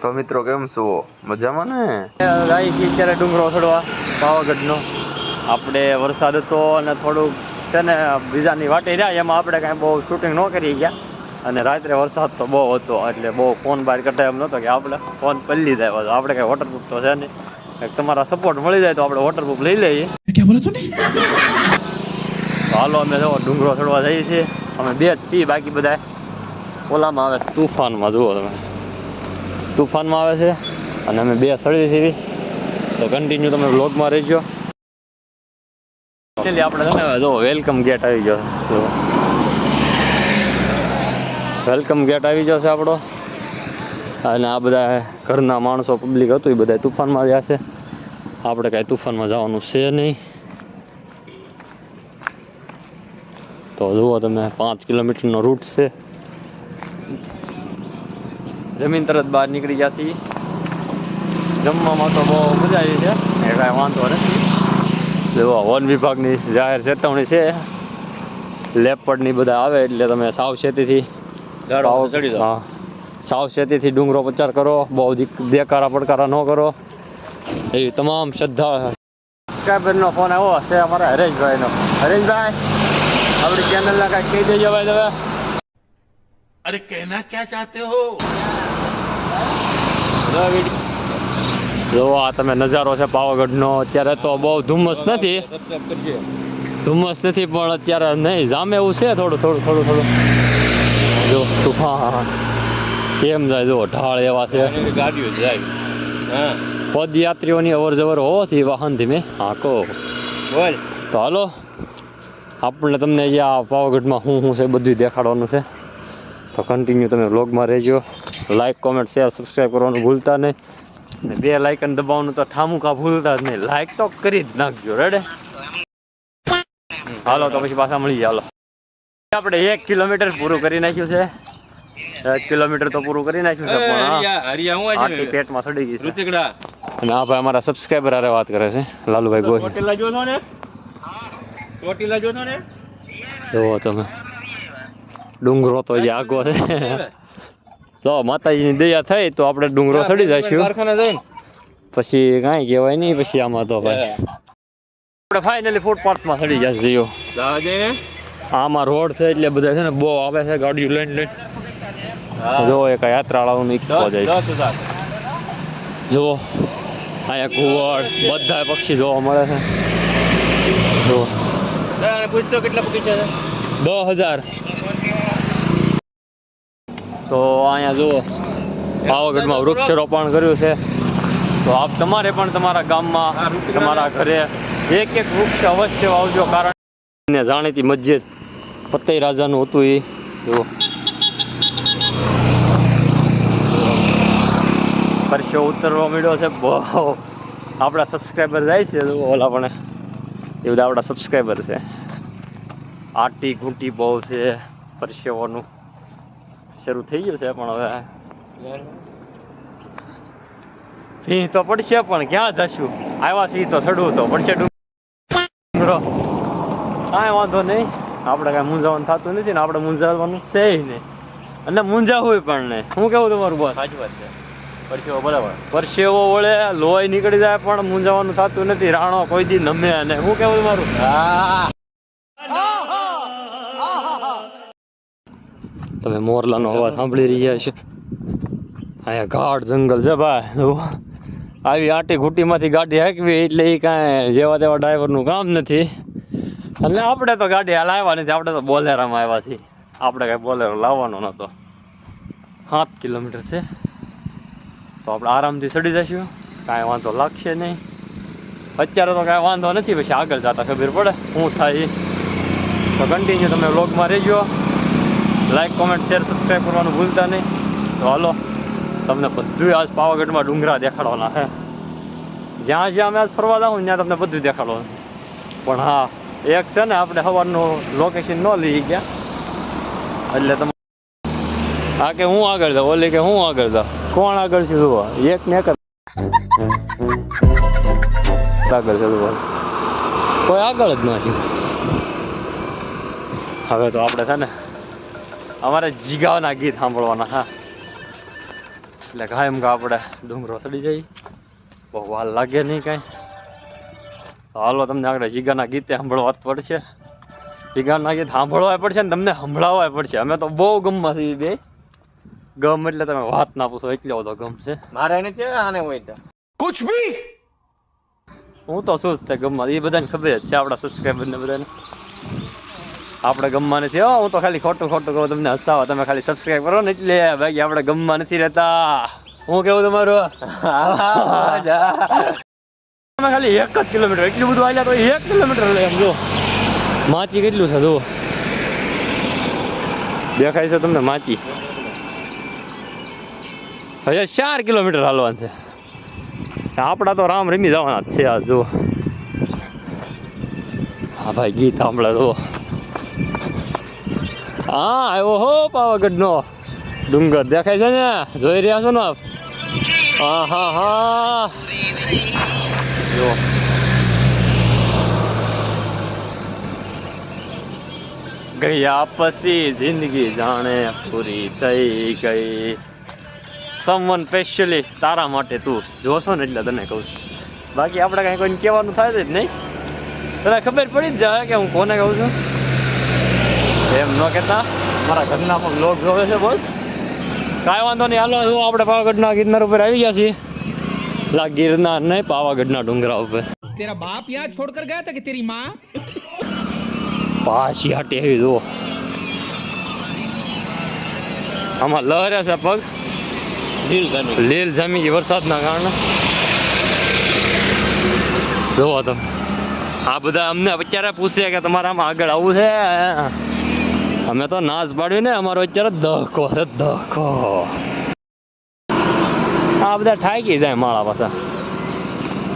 તો મિત્રો કેમ છો? મજામાં ને? જાય છે અત્યારે ડુંગરો ચડવા પાવાગઢનો. આપણે વરસાદ હતો અને થોડુંક છે ને બીજાની વાટે રહ્યા, એમાં આપણે કાંઈ બહુ શૂટિંગ ન કરી ગયા. અને રાત્રે વરસાદ તો બહુ હતો એટલે બહુ ફોન બહાર કરતા એમ નહોતો કે આપણે ફોન પલ્લી જાય. આપણે કાંઈ વોટરપ્રૂફ તો છે નહીં. તમારા સપોર્ટ મળી જાય તો આપણે વોટરપ્રૂફ લઈ લઈએ. તો હાલો અમે જો ડુંગરો ચડવા જઈએ છીએ. અમે બે જ છીએ, બાકી બધા ઓલામાં આવે છે તુફાનમાં. જુઓ તમે, તુફાનમાં આવે છે અને અમે બે ચડીએ છીએ. તો કન્ટિન્યુ તમે વ્લોગમાં રહેજો. આપણે છે ને જો વેલકમ ગેટ આવી ગયો છે. વેલકમ ગેટ આવી ગયો છે આપણો. અને આ બધા ઘરના માણસો પબ્લિક હતું એ બધા તુફાનમાં ગયા છે. આપણે કાંઈ તુફાનમાં જવાનું છે નહીં. તો જુઓ તમે 5 કિલોમીટરનો રૂટ છે. જમીન તરત બહાર નીકળી ગયા છીએ. જમવામાં તો બહુ મજા આવી છે, એ કાંઈ વાંધો નથી. જો વન વિભાગની જાહેર ચેતવણી છે, લેપડની બધા આવે એટલે તમે સાવચેતીથી હા સાવચેતીથી ડુંગરો પચાર કરો. બહુ દેકારા પડકારા ન કરો. એવી તમામ શ્રદ્ધા. સબસ્ક્રાઈબરનો ફોન આવ્યો છે અમારા હરેશભાઈનો. હરેશભાઈ, આપણી ચેનલના કાંઈક કહી દેજો ભાઈ તમે. अरे कहना क्या चाहते हो? જો આ તમે નજારો છે પાવાગઢનો. અત્યારે તો બહુ ધુમ્મસ નથી, પણ અત્યારે નહીં જામે એવું છે થોડું. જો તુફાન કેમ જાય, જો ઢાળ એવા છે. ગાડીઓ જાય, પદયાત્રીઓની અવર જવર હોવાથી વાહન ધીમે હાંકો. તો હાલો, આપણે તમને આ પાવાગઢમાં શું છે બધું દેખાડવાનું છે. તો કન્ટિન્યુ તમે વ્લોગમાં રહેજો. લાઈક, કોમેન્ટ, શેર, સબસ્ક્રાઈબ કરવાનું ભૂલતા નહીં. ને બે લાઇકન દબાવવાનું તો ઠામુકા ભૂલતા જ નહીં. લાઈક તો કરી જ નાખજો. રેડે? હાલો તો પછી પાછા મળી જાય. હાલો, આપણે 1 કિલોમીટર પૂરું કરી નાખ્યું છે. 1 કિલોમીટર તો પૂરું કરી નાખ્યું છે, પણ પેટમાં સડી ગઈ છે. અને આ ભાઈ અમારા સબસ્ક્રાઈબર હારે વાત કરે છે, લાલુભાઈ ગોહિલ. જોવો તમે, ડુંગરો તો જે આગો છે. તો માતાજીની દયા થઈ તો આપણે ડુંગરો ચડી જઈશું. પછી કાંઈ કહેવાય નહીં. પછી આમાં તો ભાઈ આપણે ફાઇનલી ફૂટપાથમાં ચડી જઈશું. આમાં રોડ છે એટલે બધા છે ને બહુ આવે છે ગાડીઓ લઈને. જો એક યાત્રાળાઓનું ઈકો જાય. જુઓ અહીંયા કુવડ, બધા પક્ષી જોવા મળે છે. જુઓ પૂછતો કેટલા પક્ષી છે? 10,000. તો અહીંયા જુઓ પાવાગઢમાં વૃક્ષારોપણ કર્યું છે. તો આપ તમારે પણ તમારા ગામમાં, તમારા ઘરે એક વૃક્ષ અવશ્ય વાવજો. કારણ જાણીતી મસ્જિદ ફતેહ રાજાનું હતું એ. જુઓ પરસ્યો ઉતરવા મળ્યો છે બહુ. આપણા સબસ્ક્રાઈબર જાય છે ઓલા, પણ એ બધા આપણા સબસ્ક્રાઈબર છે. આટી ઘૂંટી બહુ છે, પરસ્યોનું શરૂ થઈ ગયું છે. પણ હવે ભી તો પડશે, પણ ક્યાં જશું? આવ્યા છીએ તો ચડવું તો પડશે ડુંગરો. કાંઈ વાંધો નહીં, આપણે કાંઈ મૂંઝાવાનું થતું નથી ને આપણે મૂંઝાવાનું છે નહીં. અને મૂંઝાવું પણ નહીં. શું કેવું તમારું બોસ? સાચી વાત છે. પરસેવો બરાબર, પરસેવો વળે, લોહી નીકળી જાય, પણ મૂંઝાવાનું થતું નથી. રાણો કોઈ દી નમે. અને શું કેવું તમારું? તમે મોરલાનો અવાજ સાંભળી રહ્યા છો. અહીંયા ગાઢ જંગલ છે ભાઈ. આવી આટી ઘૂંટીમાંથી ગાડી હાંકવી એટલે એ કાંઈ જેવા તેવા ડ્રાઈવરનું કામ નથી. અને આપણે તો ગાડી હાલ આવ્યા નથી, આપણે તો બોલેરામાં આવ્યા છીએ. આપણે કાંઈ બોલેરો લાવવાનો નહોતો. 7 કિલોમીટર છે તો આપણે આરામથી ચડી જઈશું. કાંઈ વાંધો લાગશે નહીં. અત્યારે તો કાંઈ વાંધો નથી, પછી આગળ જતા ખબર પડે શું થાય. તો કન્ટિન્યુ તમે વ્લોગમાં રહેજો. લાઈક, કોમેન્ટ, શેર, સબસ્ક્રાઈબ કરવાનું ભૂલતા નહીં. તો હાલો, તમને બધું આજ પાવાગઢમાં ડુંગરા દેખાડવાના છે. જ્યાં અમે આજ ફરવા જાઉં ત્યાં તમને બધું દેખાડવાનું. પણ હા, એક છે ને, આપણે સવારનું લોકેશન ન લઈ ગયા એટલે તમે હા કે હું આગળ જાઉં, ઓલી કે હું આગળ જાઉં. કોણ આગળ છે જુઓ? એક ને એક આગળ છે જુઓ, કોઈ આગળ જ નથી. હવે તો આપણે છે ને અમારે જીગાવના ગીત સાંભળવાના. હા, એટલે કાયમ કા આપણે ડુંગરો ચડી જઈએ, બહુ વાર લાગે નહીં કાંઈ. તો હાલો તમને આગળ જીગાના ગીતે સાંભળવા પડશે. જીગાના ગીત સાંભળવા પડશે ને તમને સંભળાવવા પડશે. અમે તો બહુ ગમમાં છીએ બે. ગમ એટલે તમે વાત ના પૂછો, એટલો બધો ગમ છે મારે એને છે આને હોય તો कुछ भी હું તો શું જ તે ગમમાં, એ બધાને ખબર જ છે આપણા સબસ્ક્રાઈબરને બધાને. આપણે ગમમાં નથી હો, હું તો ખાલી ખોટું ખોટું કહું તમને હસાવા, તમે ખાલી સબસ્ક્રાઈબ કરો ને એટલે. બાકી આપણે ગમમાં નથી રહેતા. હું કેવું તમારું? તમે ખાલી 1 જ કિલોમીટર, એટલું બધું આવ્યા તો 1 કિલોમીટર લે. એમ જો માચી કેટલું છે જો, દેખાય છે તમને માચી? હજુ 4 કિલોમીટર હાલવાનું છે. આપણા તો રામ રમી જવાના જ છે આ જો. હા ભાઈ ગીત સાંભળે જો. હા આવ્યો હો પાવાગઢનો ડુંગર, દેખાય છે ને? જોઈ રહ્યા છો ને આપ? હા હા હા જો ગયા પછી જિંદગી જાણે પૂરી થઈ ગઈ. સમવન સ્પેશિયલી તારા માટે તું જોશો ને એટલે તને કહું છું. બાકી આપણે કાંઈ કોઈને કહેવાનું થાય જ નહીં. તને ખબર પડી જ જાય કે હું કોને કહું છું. એમ ન કહેતા, મારા ઘરના પણ લોક જોવે છે બોલ. કાંઈ વાંધો નહીં, હાલો હું આપણે પાવાગઢના ગિરનાર ઉપર આવી ગયા છીએ. લા ગિરનાર નહીં, પાવાગઢના ડુંગરા ઉપર. तेरा बाप यहाँ छोड़ कर गया था कि तेरी माँ? પાછી હાટી આવી જુઓ. આમાં લહેરે છે પગ, લીલ જામી ગઈ વરસાદના કારણે. જોવો તમે, આ બધા અમને અત્યારે પૂછે કે તમારે આમાં આગળ આવવું છે. અમે તો નાચ પાડ્યું ને, અમારો અત્યારે દહકો છે દહકો. આ બધા ઠાકી જાય માળા પાછા.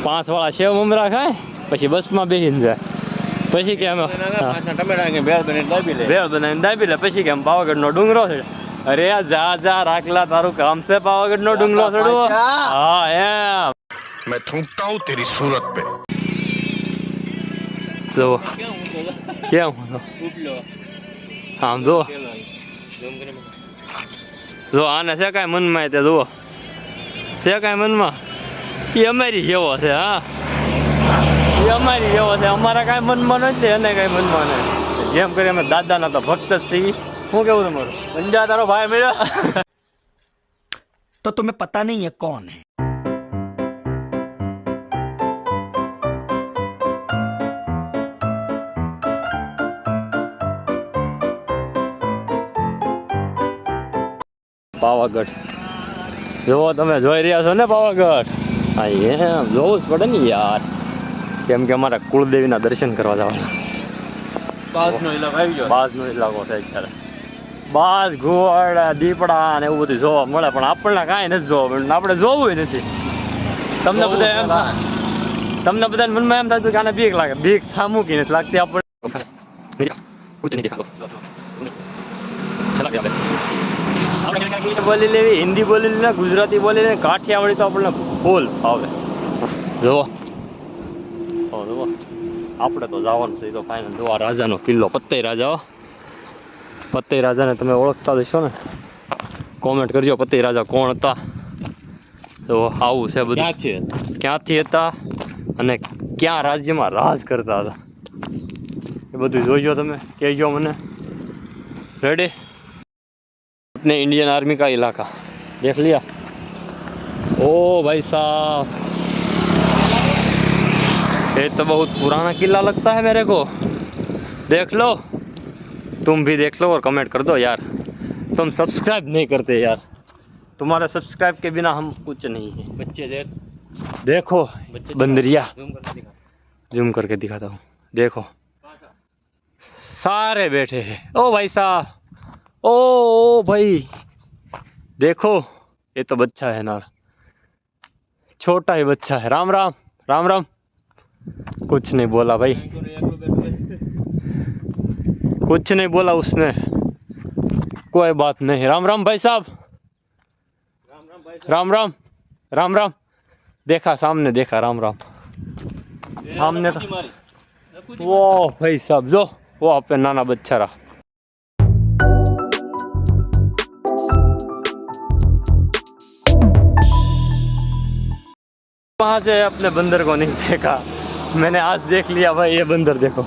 5 વાળા સેવ મમરા ખાય, પછી બસમાં બેસીને જાય. પછી કે અમે ભેળ બનાવીને દાબી લે. પછી કે આમ પાવાગઢનો ડુંગરો છે. અરે જા જા રાખલા, તારું કામ છે પાવાગઢનો ડુંગરો ચડવો? હા એમ. मैं थूकता हूँ तेरी सूरत पे. જો કેમ આમ જો જો આને છે કાંઈ મનમાં તે જુઓ છે કાંઈ મનમાં? એ અમારી જેવો છે. હા એ અમારી જેવો છે, અમારા કાંઈ મનમાં નથી, એને કાંઈ મનમાં નહીં. જેમ કરી અમે દાદાના તો ભક્ત જ છીએ. શું કેવું તમારું? પંજા તારો ભાઈ મળ્યો? तो तुम्हें पता नहीं है कौन है? પાવાગઢ જોવો તમે, જોઈ રહ્યા છો ને પાવાગઢ? હા એમ જોવું જ પડે ને યાર, કેમ કે અમારા કુળદેવીના દર્શન કરવા જવાના. બાજનો ઇલાકો છે અત્યારે. બાજ ઘોડ દીપડા ને એવું બધું જોવા મળે, પણ આપણને કાંઈ નથી જોવા મળે. આપણે જોવું નથી. તમને બધા એમ તમને બધા મનમાં એમ થતું કે આને બીક લાગે. બીક થામુકી નથી લાગતી આપણને. બોલી લેવી, હિન્દી બોલી લે, ગુજરાતી બોલી લે, કાઠિયાવાડી તો આપણને ફૂલ ફાવે. જુઓ જુઓ, આપણે તો જવાનું છે. તો ફાઇનલ જો આ રાજાનો કિલ્લો, પત્તઈ રાજા. પત્તઈ રાજાને તમે ઓળખતા હશો ને? કોમેન્ટ કરજો પત્તઈ રાજા કોણ હતા. તો આવું છે બધું, ક્યાંથી હતા અને ક્યાં રાજ્યમાં રાજ કરતા હતા એ બધું જોઈજો તમે, કહેજો મને. रेडी? अपने इंडियन आर्मी का इलाका देख लिया? ओ भाई साहब, ये तो बहुत पुराना किला लगता है मेरे को. देख लो, तुम भी देख लो और कमेंट कर दो यार. तुम सब्सक्राइब नहीं करते यार, तुम्हारे सब्सक्राइब के बिना हम कुछ नहीं है. बच्चे देखो बंदरिया, जूम करके दिखाता हूँ. देखो सारे बैठे हैं. ओ भाई साहब, ओ भाई देखो, ये तो बच्चा है ना, छोटा ही बच्चा है. राम राम राम राम. कुछ नहीं बोला भाई, कुछ नहीं बोला उसने, कोई बात नहीं. राम राम भाई साहब, राम राम राम राम. देखा सामने, देखा राम राम सामने था वो भाई साहब. जो वो अपने नाना बच्चा रहा. वहाँ से अपने बंदर को नहीं देखा, मैंने आज देख लिया भाई। ये बंदर देखो,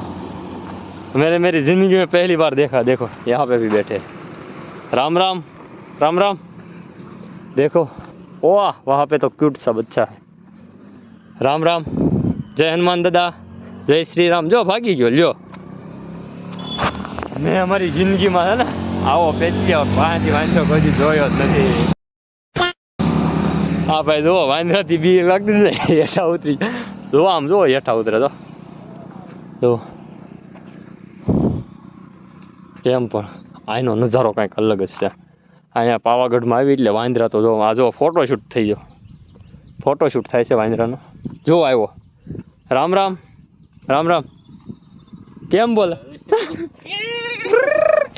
मैंने मेरी ज़िंदगी में पहली बार देखा। देखो यहाँ पे भी बैठे। राम राम राम राम। देखो वाह, वहाँ पे तो क्यूट सा बच्चा है। राम राम, जय हनुमान दादा, जय श्री राम। जो भागी गयो લ્યો। મેં અમારી જિંદગીમાં છે ને આવો પહેલી પાંચથી વાંધો કોઈ જોયો જ નથી। હા ભાઈ જુઓ, વાંદરાથી બી લાગતી ને હેઠા ઉતરી। જુઓ આમ જુઓ, હેઠા ઉતરે તો જુઓ કેમ। પણ આનો નજારો કંઈક અલગ જ છે। અહીંયા પાવાગઢમાં આવી એટલે વાંદરા તો જો આ જો ફોટોશૂટ થઈ ગયો, ફોટોશૂટ થાય છે વાંદરાનો। જો આવ્યો। રામ રામ રામ રામ। કેમ બોલે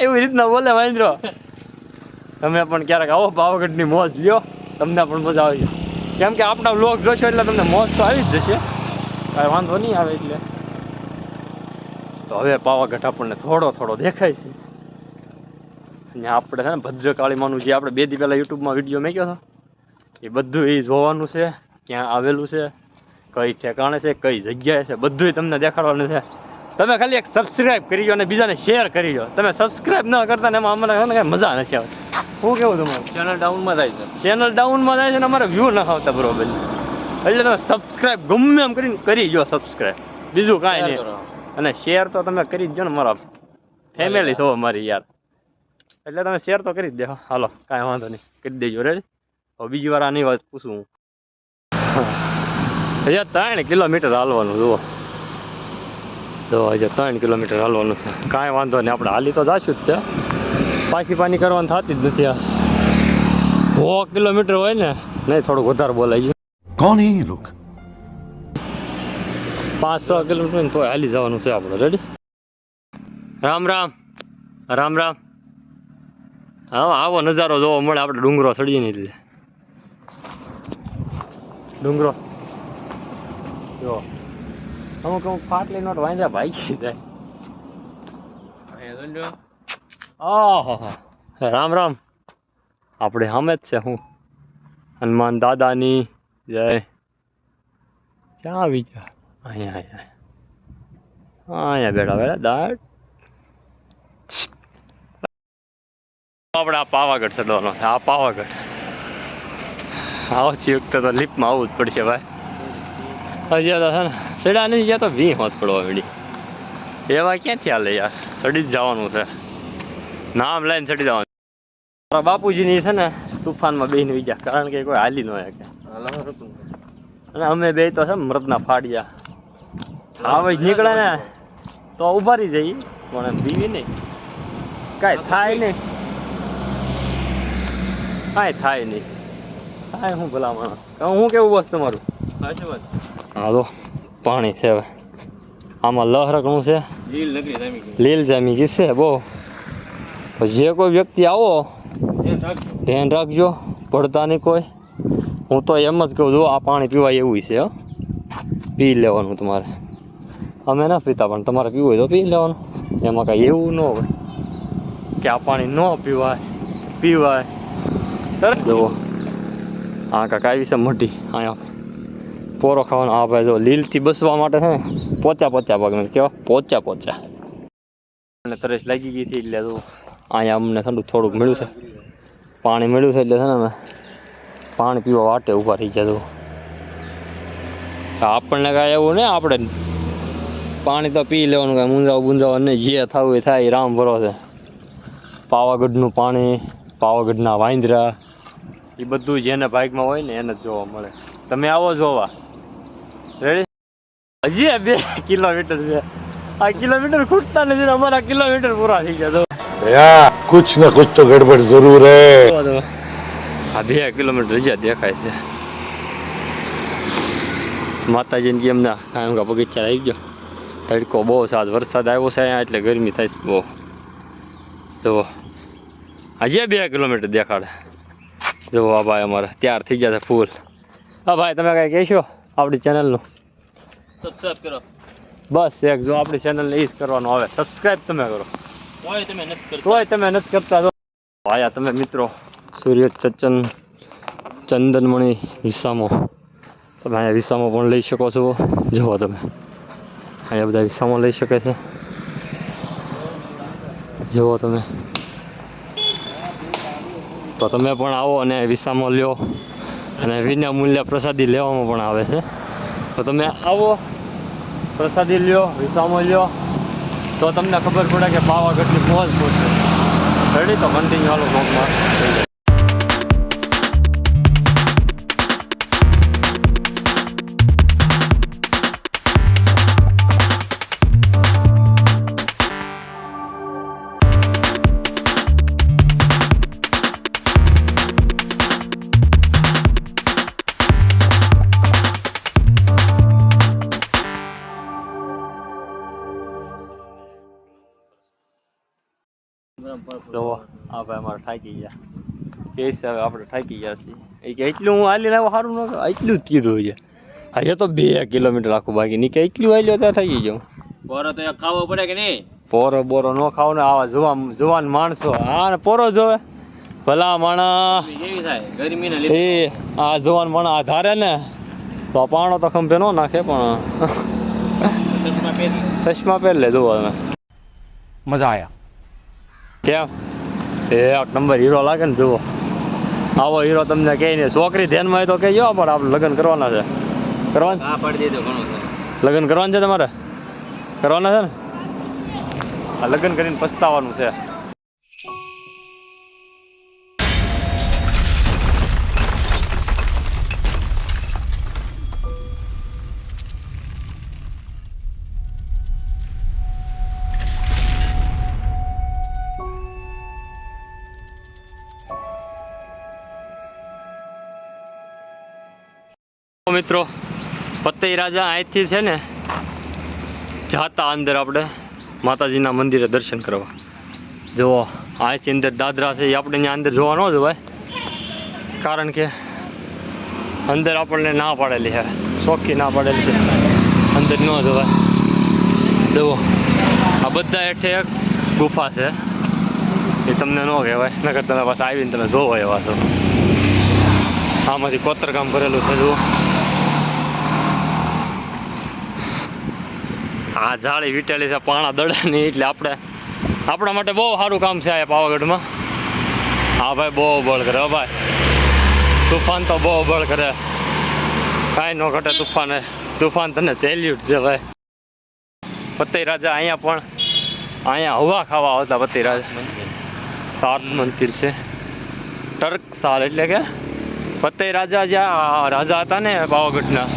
એવી રીતના બોલે વાંદરો। તમે પણ ક્યારેક આવો પાવાગઢની મોજ લ્યો, તમને પણ મજા આવી જાય। કેમ કે આપણા વ્લોગ જોશો એટલે તમને મોજ તો આવી જ જશે, કાંઈ વાંધો નહીં આવે। એટલે તો હવે પાવાગઢ આપણને થોડો થોડો દેખાય છે। અને આપણે છે ને ભદ્રકાળીમાનું જે આપણે 2 દી પહેલાં યુટ્યુબમાં વિડીયો મેક્યો હતો એ બધું એ જોવાનું છે, ક્યાં આવેલું છે, કઈ ઠેકાણે છે, કઈ જગ્યાએ છે, બધું તમને દેખાડવાનું છે। તમે ખાલી એક સબસ્ક્રાઇબ કરી દો અને બીજાને શેર કરી દો। તમે સબસ્ક્રાઇબ ન કરતા ને એમાં અમને કાંઈ મજા નથી આવતી। શું કેવું તમારું? ચેનલ ડાઉનમાં જાય છે, ચેનલ ડાઉનમાં જાય છે ને અમારે વ્યૂ ન આવતા બરોબર। એટલે તમે સબસ્ક્રાઇબ ગમે એમ કરીને કરી દો સબસ્ક્રાઇબ, બીજું કાંઈ નહીં। અને શેર તો તમે કરી જ દો ને, મારા ફેમિલી છો અમારી યાર, એટલે તમે શેર તો કરી જ દેજો। હાલો કાંઈ વાંધો નહીં, કરી દેજો। રેડી? હવે બીજી વાર આની વાત પૂછું હું। હજી 3 કિલોમીટર હાલવાનું જુઓ, તો હજી 3 કિલોમીટર હાલવાનું છે। કાંઈ વાંધો નહીં, આપણે હાલી તો જાશું જ ત્યાં, પાછી પાની કરવાનું થતી જ નથી। આ 100 કિલોમીટર હોય ને, નહીં થોડુંક વધારે બોલાઈ ગયું। कौन है ये लोग? 5-6 કિલોમીટર ને તોય હાલી જવાનું છે આપણે। રેડી? રામ રામ રામ રામ। હા આવો નજારો જોવો મળે આપણે ડુંગરો ચડીએ ને એટલે। ડુંગરો જો અમુક અમુક ફાટલી નોટ વાંધા ભાઈ જાય। ઓહો રામ રામ। આપણે સામે જ છે હું, હનુમાન દાદાની જય। ક્યાં આવી ગયા? અહીંયા અહીંયા અહીંયા બેઠા બેઠા દાટ। આપણે આ પાવાગઢ ચડવાનો છે। આ પાવાગઢ આવતી વખતે તો લિફ્ટમાં આવવું જ પડશે ભાઈ। હજી તો છે ને ચડ્યા નહીં ગયા તો વી હોત પડવા મળી, એવા ક્યાંથી હાલે યાર, ચડી જ જવાનું છે, નામ લઈને ચડી જવાનું। મારા બાપુજીની છે ને તુફાનમાં બેહીને વી ગયા, કારણ કે કોઈ હાલી ન શકે। અને અમે બે તો છે મૃતના ફાડ્યા, આવે જ નીકળે ને તો ઉભા રહી જઈએ, પણ બીવી નહીં, કાંઈ થાય નહીં, કાંઈ થાય નહીં, કાંઈ હું ભલા માણસ। હું કેવું બસ તમારું? હા તો પાણી છે હવે આમાં, લહરકણું છે, લીલ જામી ગઈ છે બહુ। જે કોઈ વ્યક્તિ આવો ધ્યાન રાખજો, પડતા નહીં કોઈ। હું તો એમ જ કહું છું, આ પાણી પીવાય એવું છે, પી લેવાનું તમારે। અમે ના પીતા, પણ તમારે પીવું હોય તો પી લેવાનું, એમાં કાંઈ એવું ન હોય કે આ પાણી ન પીવાય, પીવાય। જુઓ આ કાંઈક આવી છે મોટી, અહીંયા પોરો ખાવાનો। હા ભાઈ જો લીલથી બસવા માટે છે ને પોચા પોચા પગ કેવા પોચા પોચા, અને તરસ લાગી ગઈ હતી એટલે જો અહીંયા અમને ઠંડુ થોડુંક મળ્યું છે, પાણી મળ્યું છે એટલે છે ને અમે પાણી પીવા વાટે ઊભા થઈ ગયા। તો આપણને કાંઈ એવું નહીં, આપણે પાણી તો પી લેવાનું, કાંઈ મૂંઝાવ બુંઝાવ નહીં, જે થવું એ થાય, રામ ભરોસે। પાવાગઢનું પાણી, પાવાગઢના વાંદરા, એ બધું જેને ભાગમાં હોય ને એને જ જોવા મળે। તમે આવો જોવા। રેડી? હજી 2 કિલોમીટર છે, આ કિલોમીટર ખૂટતા નથી ને અમારા કિલોમીટર પૂરા થઈ ગયા। भैया कुछ न कुछ तो गड़बड़ जरूर है। આ 2 કિલોમીટર હજી દેખાય છે। માતાજીને કેમ ના કાંઈ કા બગીચા આવી ગયો, તડકો બહુ સાદ, વરસાદ આવ્યો છે અહીંયા એટલે ગરમી થાય છે બહુ। તો હજી 2 કિલોમીટર દેખાડે। જો આ ભાઈ અમારા તૈયાર થઈ ગયા છે ફૂલ। હા ભાઈ તમે કાંઈ કહેશો આપણી ચેનલનું? સબસ્ક્રાઈબ કરો બસ, એક જો આપણી ચેનલને એ જ કરવાનું આવે, સબસ્ક્રાઈબ તમે કરો, તોય તમે નથી કરતા। આયા તમે મિત્રો સૂર્ય ચંદનમણી વિસામો તમે અહીંયા વિસામાં પણ લઈ શકો છો. જુઓ તમે અહીંયા બધા વિસામાં લઈ શકે છે. જુઓ તમે, તો તમે પણ આવો અને વિસામાં લ્યો, અને વિના મૂલ્ય પ્રસાદી લેવામાં પણ આવે છે. તો તમે આવો, પ્રસાદી લ્યો, વિસામાં લ્યો, તો તમને ખબર પડે કે પાવાગઢની મોજ છે. રેડી? તો કન્ટિન્યુ હાલો બ્લોગમાં થઈ જાય. તો આ ભાઈ અમારે થાકી ગયા કે હવે આપણે થાકી ગયા છીએ. એ કે એટલું હું હાલી લાવો સારું ન એટલું જ કીધું છે. હજે તો 2 કિલોમીટર આખું બાકી નહીં કે એટલું હાલ્યો ત્યાં થાકી જાઉં. પોરો તો ખાવો પડે કે નહીં? પોરો બોરો ન ખાવ ને, આવા જુવાન માણસો આ પોરો જોવે ભલા માણા. કેવી થાય ગરમીના લીધે? એ આ જુવાન માણા આધારે ને તો આ પાણો તો ખંભે ન નાખે, પણ ચશ્મા પહેર લે. જુઓ તમે, मजा आया. કેમ એક નંબર હીરો લાગે ને. જુઓ આવો હીરો તમને કહે ને, છોકરી ધ્યાનમાં હોય તો કહેજો, પણ આપણે લગ્ન કરવાના છે. કરવાનું હા પાડી દેજો ઘણું છે. લગ્ન કરવાનું છે તમારે? કરવાના છે ને? આ લગ્ન કરીને પસ્તાવાનું છે. મિત્રો, પતઈ રાજા અહીંથી છે ને જાતા અંદર આપણે માતાજીના મંદિરે દર્શન કરવા. જુઓ અહીંથી અંદર દાદરા છે, એ આપણે ત્યાં અંદર જોવા ન જવાય, કારણ કે અંદર આપણને ના પાડેલી છે, ચોખ્ખી ના પાડેલી છે, અંદર ન જવાય. જુઓ આ બધા હેઠે એક ગુફા છે, એ તમને ન કહેવાય, નકર તમે પાછા આવીને તમે જોવો એવા છો. આમાંથી કોતરકામ કરેલું છે. જુઓ આ જાળી વીટેલી છે પાણા દડાની, એટલે આપણા માટે બહુ સારું કામ છે આ પાવાગઢમાં. હા ભાઈ બહુ બળ કરે. ભાઈ તુફાન તો બહુ બળ કરે, કાંઈ ન ઘટે તુફાને. તુફાન તને સેલ્યુટ છે ભાઈ. પતઈ રાજા અહીંયા હવા ખાવા આવતા. પતઈ રાજા સાત મંદિર છે, ટર્કશાલ એટલે કે પતઈ રાજા જ્યાં રાજા હતા ને પાવાગઢના,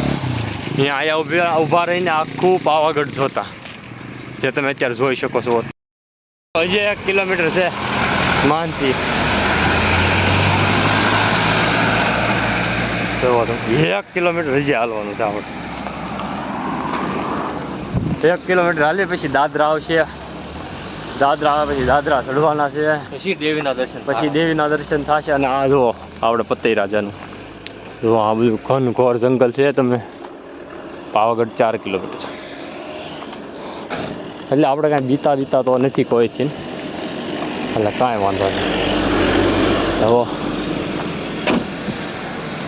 અહીંયા ઊભા રહીને આખું પાવાગઢ જોતા, જે તમે અત્યારે જોઈ શકો છો. હજી 1 કિલોમીટર છે માનસી. તો 1 કિલોમીટર હજી હાલવાનું છે આપણે. 1 કિલોમીટર હાલીએ પછી દાદરા આવશે. દાદરા આવે પછી દાદરા ચડવાના છે, પછી દેવીના દર્શન. પછી દેવીના દર્શન થશે. અને આ જુઓ આપણે પતઈ રાજાનું, જુઓ આ બધું ઘનઘોર જંગલ છે. તમે પાવાગઢ 4 કિલોમીટર, એટલે આપણે કાંઈ બીતા તો નથી કોઈ છે, એટલે કાંઈ વાંધો નહીં. હવે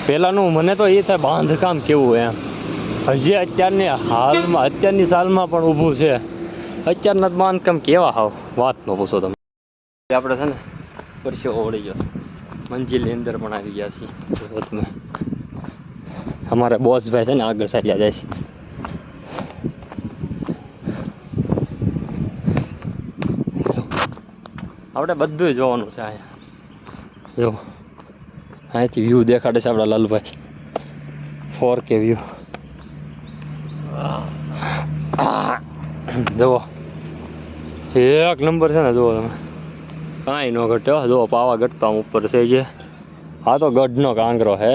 પહેલાંનું મને તો એ થાય બાંધકામ કેવું એમ. હજી અત્યારની સાલમાં પણ ઊભું છે. અત્યારના બાંધકામ કેવા હાવ વાત ન પૂછો તમે. આપણે છે ને પરસેવો વળી ગયો, મંજિલની અંદર પણ આવી ગયા છીએ. જો તમે અમારા બોસભાઈ છે ને આગળ ચાલ્યા જાય છે. આપણે બધું જોવાનું છે અહીંયા. જો અહીંથી વ્યૂ દેખાડે છે આપણા લાલભાઈ, 4K વ્યૂ. જુઓ 1 નંબર છે ને. જુઓ તમે કાંઈ ન ઘટે. જુઓ પાવાગઢ તો આમ ઉપર છે જે. આ તો ગઢનો કાંગરો હે.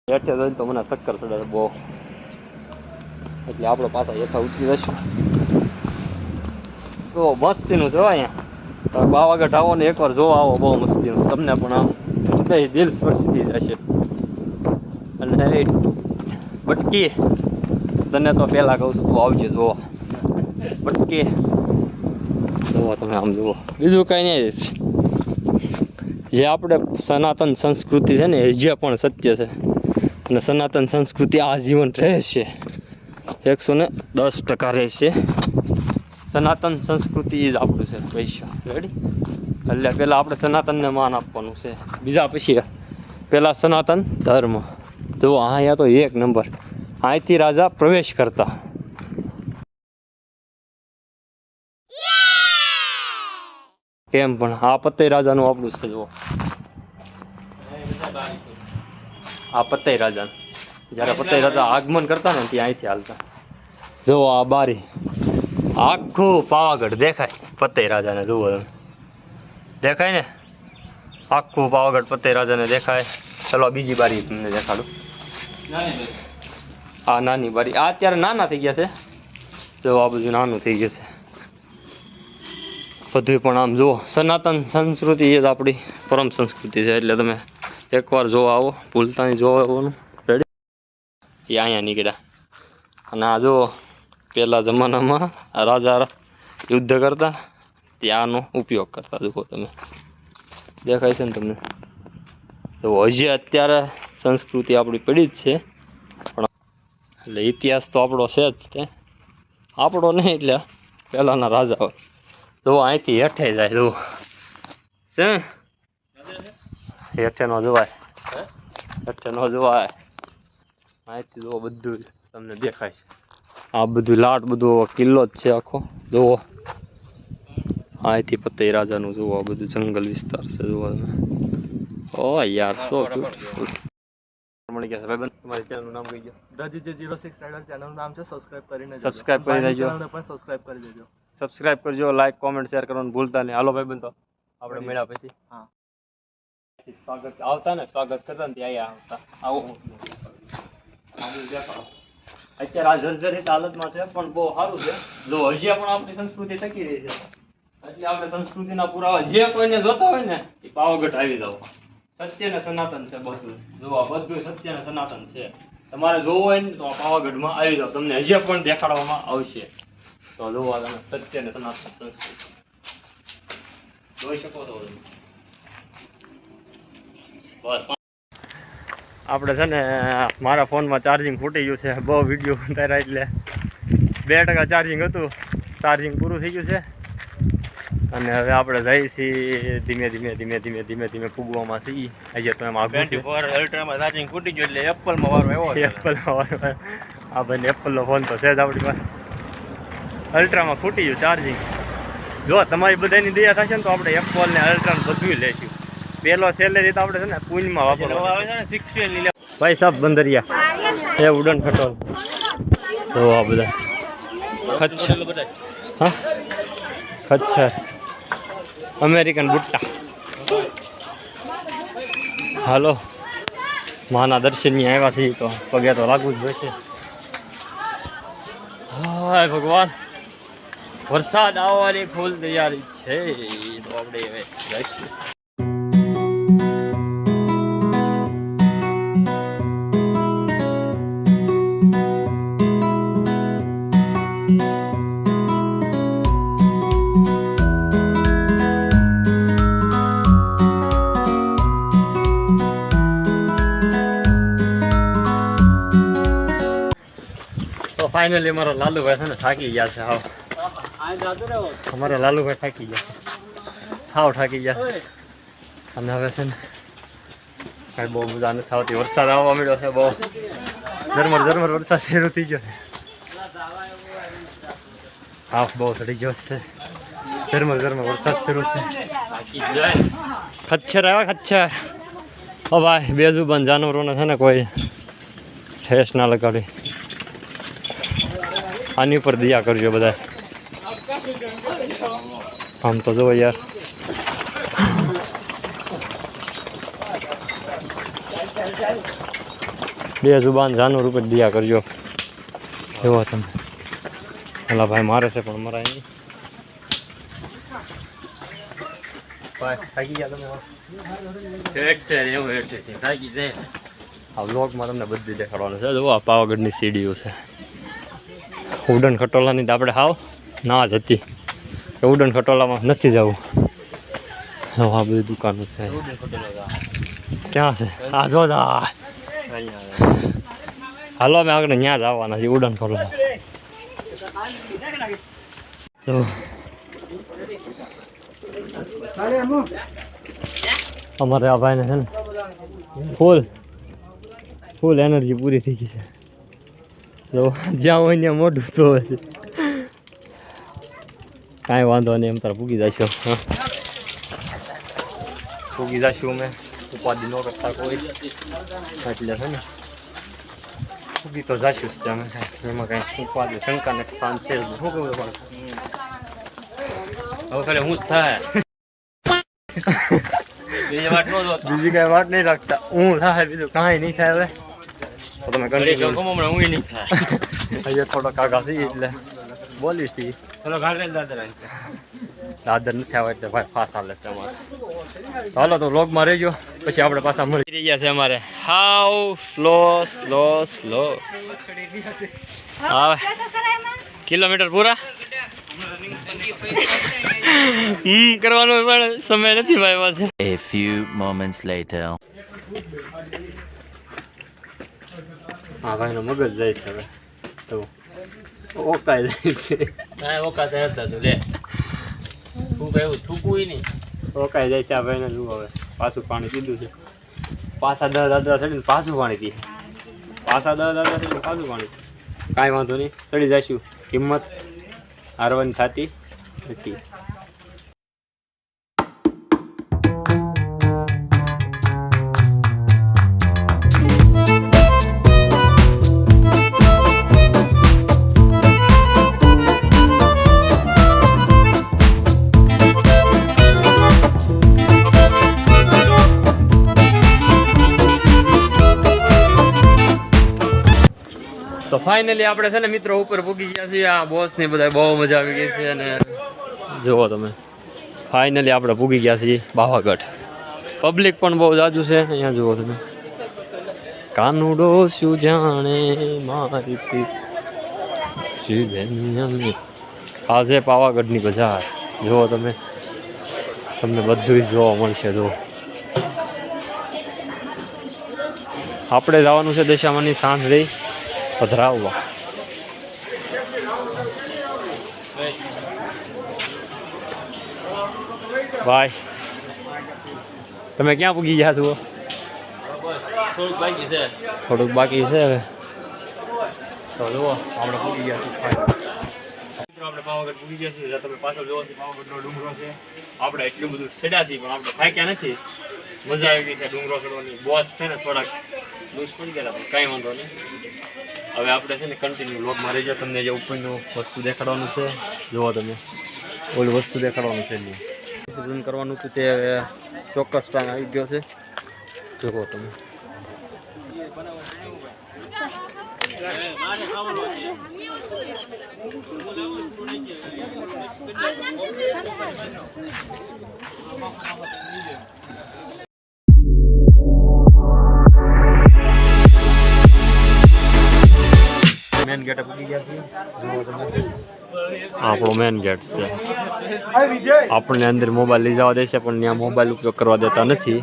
હેઠે જોઈને તો મને ચક્કર ચડે છે બહુ, એટલે આપણે પાછા હેઠા ઉતરી જશું. તો મસ્તીનું છે અહીંયા. તમે પાવાગઢ આવો ને એકવાર જોવા આવો, બહુ મસ્તીનું. તમને પણ આમ હૃદય દિલ સ્પર્શી જશે. અને બટકી તને તો પહેલાં કહું છું તું આવજે જોવા. બટકી જુઓ તમે આમ જુઓ. બીજું કાંઈ નહીં, જે આપણે સનાતન સંસ્કૃતિ છે ને એ જે પણ સત્ય છે અને સનાતન સંસ્કૃતિ આજીવન રહેશે, 110% રહેશે. સનાતન સંસ્કૃતિ જ આપણું છે પૈસા. રેડી? એટલે પહેલાં આપણે સનાતનને માન આપવાનું છે, બીજા પછી પહેલાં સનાતન ધર્મ. તો અહીંયા તો 1 નંબર. અહીંથી રાજા પ્રવેશ કરતા. કેમ પણ આ પતઈ રાજાનું આપણું છે. જુઓ આ પતઈ રાજાનું, જ્યારે પતઈ રાજા આગમન કરતા ને ત્યાં અહીંથી હાલતા. જુઓ આ બારી, આખું પાવાગઢ દેખાય પતઈ રાજાને. જુઓ તમે, દેખાય ને આખું પાવાગઢ પતઈ રાજાને દેખાય. ચલો બીજી બારી તમને દેખાડું. આ નાની બારી, આ અત્યારે નાના થઈ ગયા છે. જો આ બધું નાનું થઈ ગયું છે બધું. પણ આમ જુઓ, સનાતન સંસ્કૃતિ એ જ આપણી પરમ સંસ્કૃતિ છે. એટલે તમે એકવાર જોવા આવો, ભૂલતા નહીં જોવા આવવાનું. રેડી? એ અહીંયા નીકળ્યા. અને આ જુઓ, પહેલા જમાનામાં રાજા યુદ્ધ કરતા ત્યાંનો ઉપયોગ કરતા. જુઓ તમે, દેખાય છે ને તમને? તો હજી અત્યારે સંસ્કૃતિ આપણી પડી જ છે, પણ એટલે ઇતિહાસ તો આપણો છે જ. તે આપણો નહીં, એટલે પહેલાંના રાજા હોય. તો અહીંથી હેઠે જાય. જુઓ છે, હેઠે ન જોવાય, હેઠે ન જોવાય. અહીંથી જુઓ બધું તમને દેખાય છે. આ બધું લાટ, બધું કિલ્લો જ છે આખો. જુઓ અહીંથી પતઈ રાજાનું જુઓ, આ બધું જંગલ વિસ્તાર છે. જુઓ તમે. ઓ યાર, સો બ્યુટીફુલ. મળી ગયા છે ભાઈબંધ. તમારી ચેનલનું નામ કહી દો. The06 Rider ચેનલનું નામ છે. સબસ્ક્રાઇબ કરીને સબસ્ક્રાઇબ કરી દેજો. ચેનલને પણ સબસ્ક્રાઇબ કરી દેજો. સબસ્ક્રાઇબ કરજો, લાઈક, કોમેન્ટ, શેર કરવાનું ભૂલતા નહીં. હાલો ભાઈબંધ, તો આપણે મળ્યા પછી. હા. સ્વાગત આવતા ને, સ્વાગત કરતા ને ત્યાં આવતા. આવો અત્યારે આ જર્જરિત હાલતમાં છે, પણ બહુ સારું છે. જો હજી પણ આપણી સંસ્કૃતિ ટકી રહી છે. એટલે આપણે સંસ્કૃતિના પુરાવા જે કોઈને જોતા હોય ને, એ પાવાગઢ આવી જાવ. સત્ય ને સનાતન છે બધું. જો આ બધું સત્ય ને સનાતન છે. તમારે જોવું હોય ને તો આ પાવાગઢમાં આવી જાવ, તમને હજી પણ દેખાડવામાં આવશે. તો જોવા તમે સત્ય ને સનાતન સંસ્કૃતિ જોઈ શકો છો. બસ આપણે છે ને, મારા ફોનમાં ચાર્જિંગ ફૂટી ગયું છે. બહુ વિડીયો ઉતાર્યા એટલે 2% ચાર્જિંગ હતું, ચાર્જિંગ પૂરું થઈ ગયું છે. અને હવે આપણે જઈએ છીએ ધીમે ધીમે ફૂગવામાં છીએ. હજી તો એમ આગળ 24 અલ્ટ્રામાં ચાર્જિંગ ફૂટી ગયું એટલે એપલમાં વારો આવ્યો. એપલમાં વારો. આ ભાઈ એપલનો ફોન તો છે જ આપણી પાસે. અલ્ટ્રામાં ફૂટી ગયું ચાર્જિંગ. જો તમારી બધાની દયા થશે ને તો આપણે એપલ ને અલ્ટ્રા ને બધું લઈશું. પહેલો સેલેરી તો આપણે છે ને પૂનમાં વાપરવા આવે છે ને 16 ભાઈ સાહેબ બંદરિયા એ ઉડન ખટોલ. તો આ બધા ખચ્છર, હા ખચ્છર, અમેરિકન બુટ્ટા. હાલો, માના દર્શનની આવ્યા છીએ તો પગે તો લાગવું જ જોઈશે. હાય ભગવાન, વરસાદ આવવાની ફૂલ તૈયારી છે. તો આપણે હવે જઈશું. ફાઇનલી અમારા લાલુભાઈ છે ને થાકી ગયા છે. હાવ અમારા લાલુભાઈ થાકી ગયા છે, હાવ થાકી ગયા. અને હવે છે ને કાંઈ બહુ મજા નથી આવતી. વરસાદ આવવા મળ્યો છે, બહુ ઝરમર વરસાદ શરૂ થઈ ગયો છે. હાફ બહુ ચડી ગયો છે, ઝરમર વરસાદ શરૂ છે. ખચ્છર આવ્યા, ખચ્છર. ઓ ભાઈ, બેજુબાન જાનવરોને છે ને કોઈ ઠેસ ના લગાડી. આની ઉપર દયા કરજો બધા. આમ તો જો યાર, બેજુબાન જાનવર ઉપર દયા કરજો. એવો તમે પેલા ભાઈ મારે છે પણ મરાય નહીં. ભાઈ થાકી ગયા તમે? થાકી જાય. આ વ્લોગમાં તમને બધું દેખાડવાનું છે. જો આ પાવાગઢની સીડીઓ છે. ઉડન ખટોલાની તો આપણે હાવ ના જ હતી કે ઉડન ખટોલામાં નથી જવું. આ બધી દુકાનો છે. ક્યાં છે? આ જો હાલો અમે આગળ ત્યાં જ આવવાના છે ઉડાન ખોલવા. તો અમારે આ ભાઈને છે ને ફૂલ એનર્જી પૂરી થઈ ગઈ છે. તો જ્યાં હોય ત્યાં મોઢું તો છે, કાંઈ વાંધો નહીં, એમ તાર પૂગી જશો. પૂગી જશું અમે, ઉપાધિ ન કરતા કોઈ, એટલે છે ને પૂગી તો જશું જ અમે, એમાં કાંઈ ઉપાધિ શંકાને સ્થાન છે જ નહીં. શું કહું તમારે? હવે ખાલી હું જ થાય બીજી વાત ન જોતા. બીજી કાંઈ વાત નહીં રાખતા, હું થાય બીજું કાંઈ નહીં થાય. હવે તો તમે ઘડી કંટિન્યુ જોખમ હમણાં ઊંઘી નહીં થાય. અહીંયા થોડો કાકા છીએ એટલે બોલી છીએ. ચલો ઘાટે દાદા દાદર નથી આવે એટલે ભાઈ ફાસ હાલે છે અમારે. હાલો તો વ્લોગમાં રહેજો, પછી આપણે પાછા મળી રહ્યા છે અમારે. હાઉ સ્લો હા, કિલોમીટર પૂરા કરવાનો પણ સમય નથી ભાઈ પાસે. A few moments later. હા ભાઈનો મગજ જાય છે હવે તો ઓકાઈ જાય છે. ના ઓકા થાય હતા તું લે તું કહેવું થૂકવું નહીં. રોકાઈ જાય છે આ ભાઈને. જુઓ હવે પાછું પાણી પીધું છે, પાછા 10 દાદરા ચડીને પાછું પાણી પીએ, પાછા 10 દાદરા ચડીને પાછું પાણી. કાંઈ વાંધો નહીં, ચડી જઈશું. હિંમત હારવાની થતી નથી. તો ફાઇનલી આપણે છે ને મિત્રો ઉપર પૂગી ગયા છીએ. આ બોસ ને બધા બહુ મજા આવી ગઈ છે. અને જુઓ તમે, ફાઇનલી આપણે પૂગી ગયા છીએ પાવાગઢ. પબ્લિક પણ બહુ જાજુ છે અહીંયા. જુઓ તમે, કાનુડો શું જાણે મારી આ છે પાવાગઢની બજાર. જુઓ તમે, તમને બધું જ જોવા મળશે. જુઓ આપણે જવાનું છે દશામાની સાંજ રહી પધરાવવા. ભાઈ તમે ક્યાં પૂગી ગયા છો? થોડુંક બાકી છે. થોડુંક બાકી છે હવે. તો જુઓ આપણે પૂગી ગયા છીએ. મિત્રો આપણે પાવાગઢ પૂગી ગયા છીએ. તમે પાછળ જોવો છો પાવાગઢનો ડુંગરો છે. આપણે એટલું બધું ચડ્યા છીએ પણ આપણે થાક્યા નથી. મજા આવી ગઈ છે ડુંગરો ચડવાની. બોસ છે ને થોડાક લૂઝ પડી ગયા પણ કાંઈ વાંધો નહીં. હવે આપણે છે ને કન્ટિન્યુ વ્લોગમાં રહીજો. તમને જે ઉપરનું વસ્તુ દેખાડવાનું છે. જુઓ તમે, ઓલી વસ્તુ દેખાડવાનું છે નહીં ઝૂમ કરવાનું હતું તે હવે ચોક્કસ ટાઈમ આવી ગયો છે. જુઓ તમે, મેન ગેટ પૂકી ગયા છીએ. આપણો મેન ગેટ છે. આપણને અંદર મોબાઈલ લઈ જવા દેશે પણ ત્યાં મોબાઈલ ઉપયોગ કરવા દેતા નથી.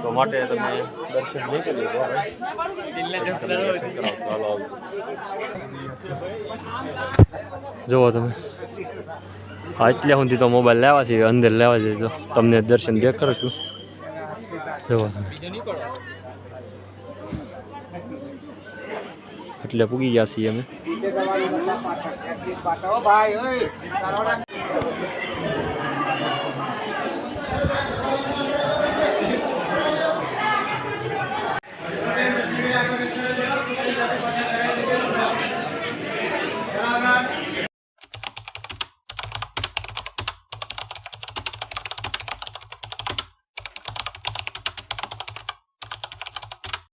તો માટે તમે દર્શન નહીં કરી લો. જુઓ તમે, એટલે સુધી તો મોબાઈલ લેવા છે, અંદર લેવા છે. તો તમને દર્શન દેખાડું છું. જુઓ તમે, એટલે પૂગી ગયા છીએ અમે.